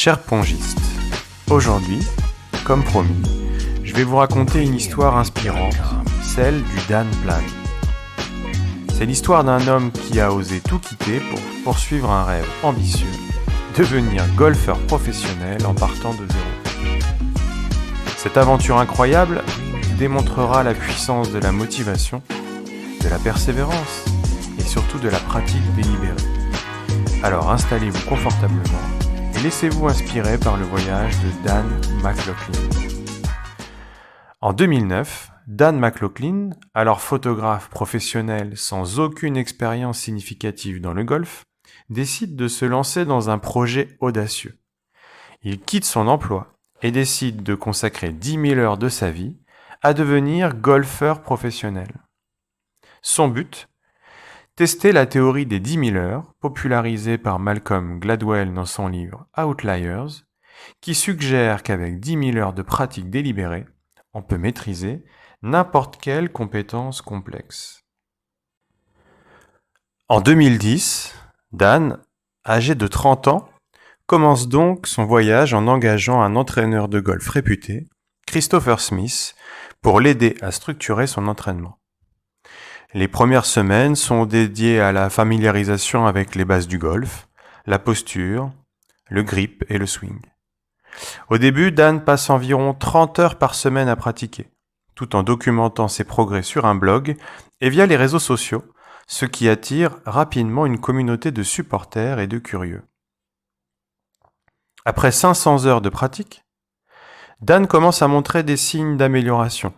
Chers pongistes, aujourd'hui, comme promis, je vais vous raconter une histoire inspirante, celle du Dan Plan. C'est l'histoire d'un homme qui a osé tout quitter pour poursuivre un rêve ambitieux, devenir golfeur professionnel en partant de zéro. Cette aventure incroyable démontrera la puissance de la motivation, de la persévérance et surtout de la pratique délibérée. Alors installez-vous confortablement et laissez-vous inspirer par le voyage de Dan McLaughlin. En 2009, Dan McLaughlin, alors photographe professionnel sans aucune expérience significative dans le golf, décide de se lancer dans un projet audacieux. Il quitte son emploi et décide de consacrer 10 000 heures de sa vie à devenir golfeur professionnel. Son but ? Tester la théorie des 10 000 heures, popularisée par Malcolm Gladwell dans son livre Outliers, qui suggère qu'avec 10 000 heures de pratique délibérée, on peut maîtriser n'importe quelle compétence complexe. En 2010, Dan, âgé de 30 ans, commence donc son voyage en engageant un entraîneur de golf réputé, Christopher Smith, pour l'aider à structurer son entraînement. Les premières semaines sont dédiées à la familiarisation avec les bases du golf, la posture, le grip et le swing. Au début, Dan passe environ 30 heures par semaine à pratiquer, tout en documentant ses progrès sur un blog et via les réseaux sociaux, ce qui attire rapidement une communauté de supporters et de curieux. Après 500 heures de pratique, Dan commence à montrer des signes d'amélioration.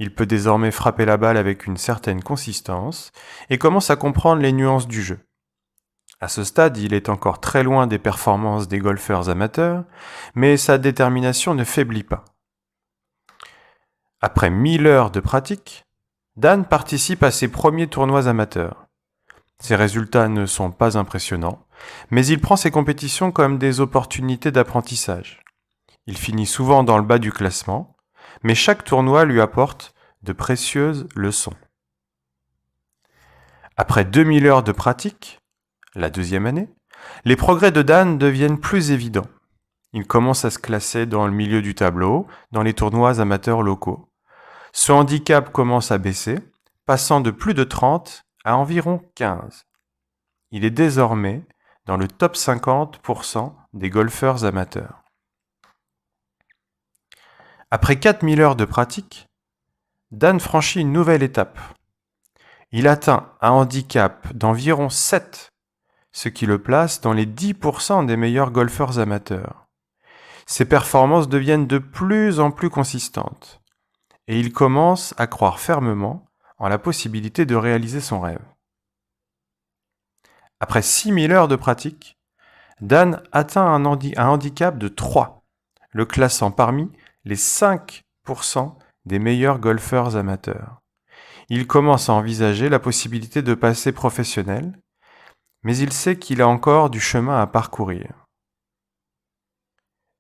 Il peut désormais frapper la balle avec une certaine consistance et commence à comprendre les nuances du jeu. À ce stade, il est encore très loin des performances des golfeurs amateurs, mais sa détermination ne faiblit pas. Après 1000 heures de pratique, Dan participe à ses premiers tournois amateurs. Ses résultats ne sont pas impressionnants, mais il prend ses compétitions comme des opportunités d'apprentissage. Il finit souvent dans le bas du classement, mais chaque tournoi lui apporte de précieuses leçons. Après 2000 heures de pratique, la deuxième année, les progrès de Dan deviennent plus évidents. Il commence à se classer dans le milieu du tableau, dans les tournois amateurs locaux. Son handicap commence à baisser, passant de plus de 30 à environ 15. Il est désormais dans le top 50% des golfeurs amateurs. Après 4000 heures de pratique, Dan franchit une nouvelle étape. Il atteint un handicap d'environ 7, ce qui le place dans les 10% des meilleurs golfeurs amateurs. Ses performances deviennent de plus en plus consistantes et il commence à croire fermement en la possibilité de réaliser son rêve. Après 6000 heures de pratique, Dan atteint un handicap de 3, le classant parmi les 5% des meilleurs golfeurs amateurs. Il commence à envisager la possibilité de passer professionnel, mais il sait qu'il a encore du chemin à parcourir.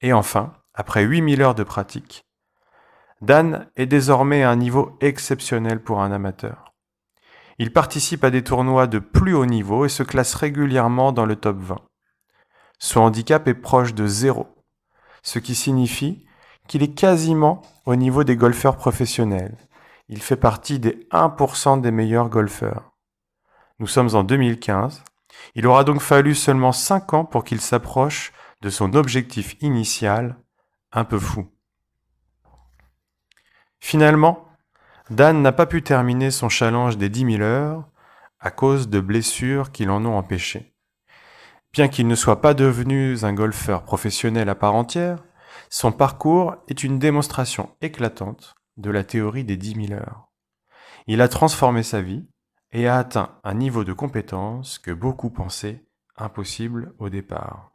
Et enfin, après 8000 heures de pratique, Dan est désormais à un niveau exceptionnel pour un amateur. Il participe à des tournois de plus haut niveau et se classe régulièrement dans le top 20. Son handicap est proche de 0, ce qui signifie qu'il est quasiment au niveau des golfeurs professionnels. Il fait partie des 1% des meilleurs golfeurs. Nous sommes en 2015. Il aura donc fallu seulement 5 ans pour qu'il s'approche de son objectif initial, un peu fou. Finalement, Dan n'a pas pu terminer son challenge des 10 000 heures à cause de blessures qui l'en ont empêché. Bien qu'il ne soit pas devenu un golfeur professionnel à part entière, son parcours est une démonstration éclatante de la théorie des 10 000 heures. Il a transformé sa vie et a atteint un niveau de compétence que beaucoup pensaient impossible au départ.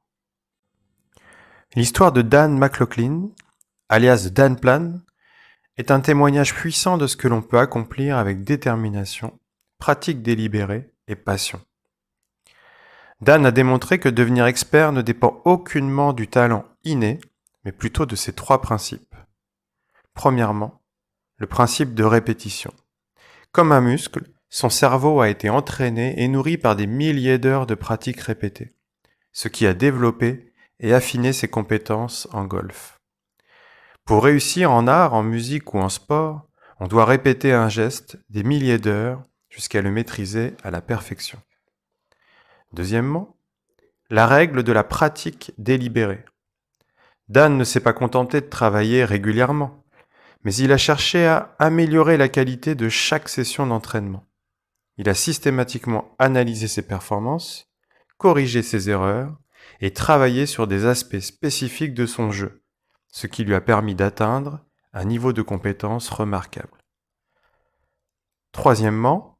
L'histoire de Dan McLaughlin, alias Dan Plan, est un témoignage puissant de ce que l'on peut accomplir avec détermination, pratique délibérée et passion. Dan a démontré que devenir expert ne dépend aucunement du talent inné, mais plutôt de ces 3 principes. Premièrement, le principe de répétition. Comme un muscle, son cerveau a été entraîné et nourri par des milliers d'heures de pratiques répétées, ce qui a développé et affiner ses compétences en golf. Pour réussir en art, en musique ou en sport, on doit répéter un geste des milliers d'heures jusqu'à le maîtriser à la perfection. Deuxièmement, la règle de la pratique délibérée. Dan ne s'est pas contenté de travailler régulièrement, mais il a cherché à améliorer la qualité de chaque session d'entraînement. Il a systématiquement analysé ses performances, corrigé ses erreurs et travaillé sur des aspects spécifiques de son jeu, ce qui lui a permis d'atteindre un niveau de compétence remarquable. Troisièmement,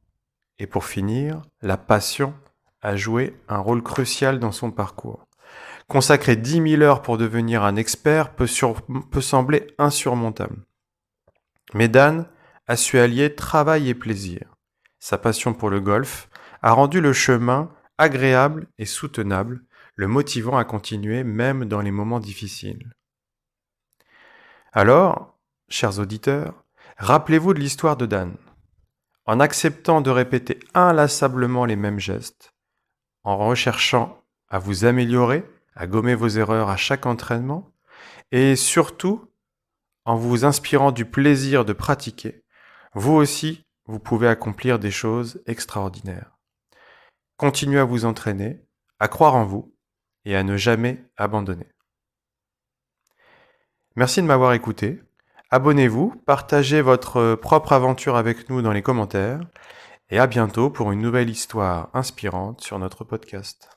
et pour finir, la passion a joué un rôle crucial dans son parcours. Consacrer 10 000 heures pour devenir un expert peut sembler insurmontable. Mais Dan a su allier travail et plaisir. Sa passion pour le golf a rendu le chemin agréable et soutenable, le motivant à continuer même dans les moments difficiles. Alors, chers auditeurs, rappelez-vous de l'histoire de Dan. En acceptant de répéter inlassablement les mêmes gestes, en recherchant à vous améliorer, à gommer vos erreurs à chaque entraînement, et surtout en vous inspirant du plaisir de pratiquer, vous aussi, vous pouvez accomplir des choses extraordinaires. Continuez à vous entraîner, à croire en vous et à ne jamais abandonner. Merci de m'avoir écouté. Abonnez-vous, partagez votre propre aventure avec nous dans les commentaires et à bientôt pour une nouvelle histoire inspirante sur notre podcast.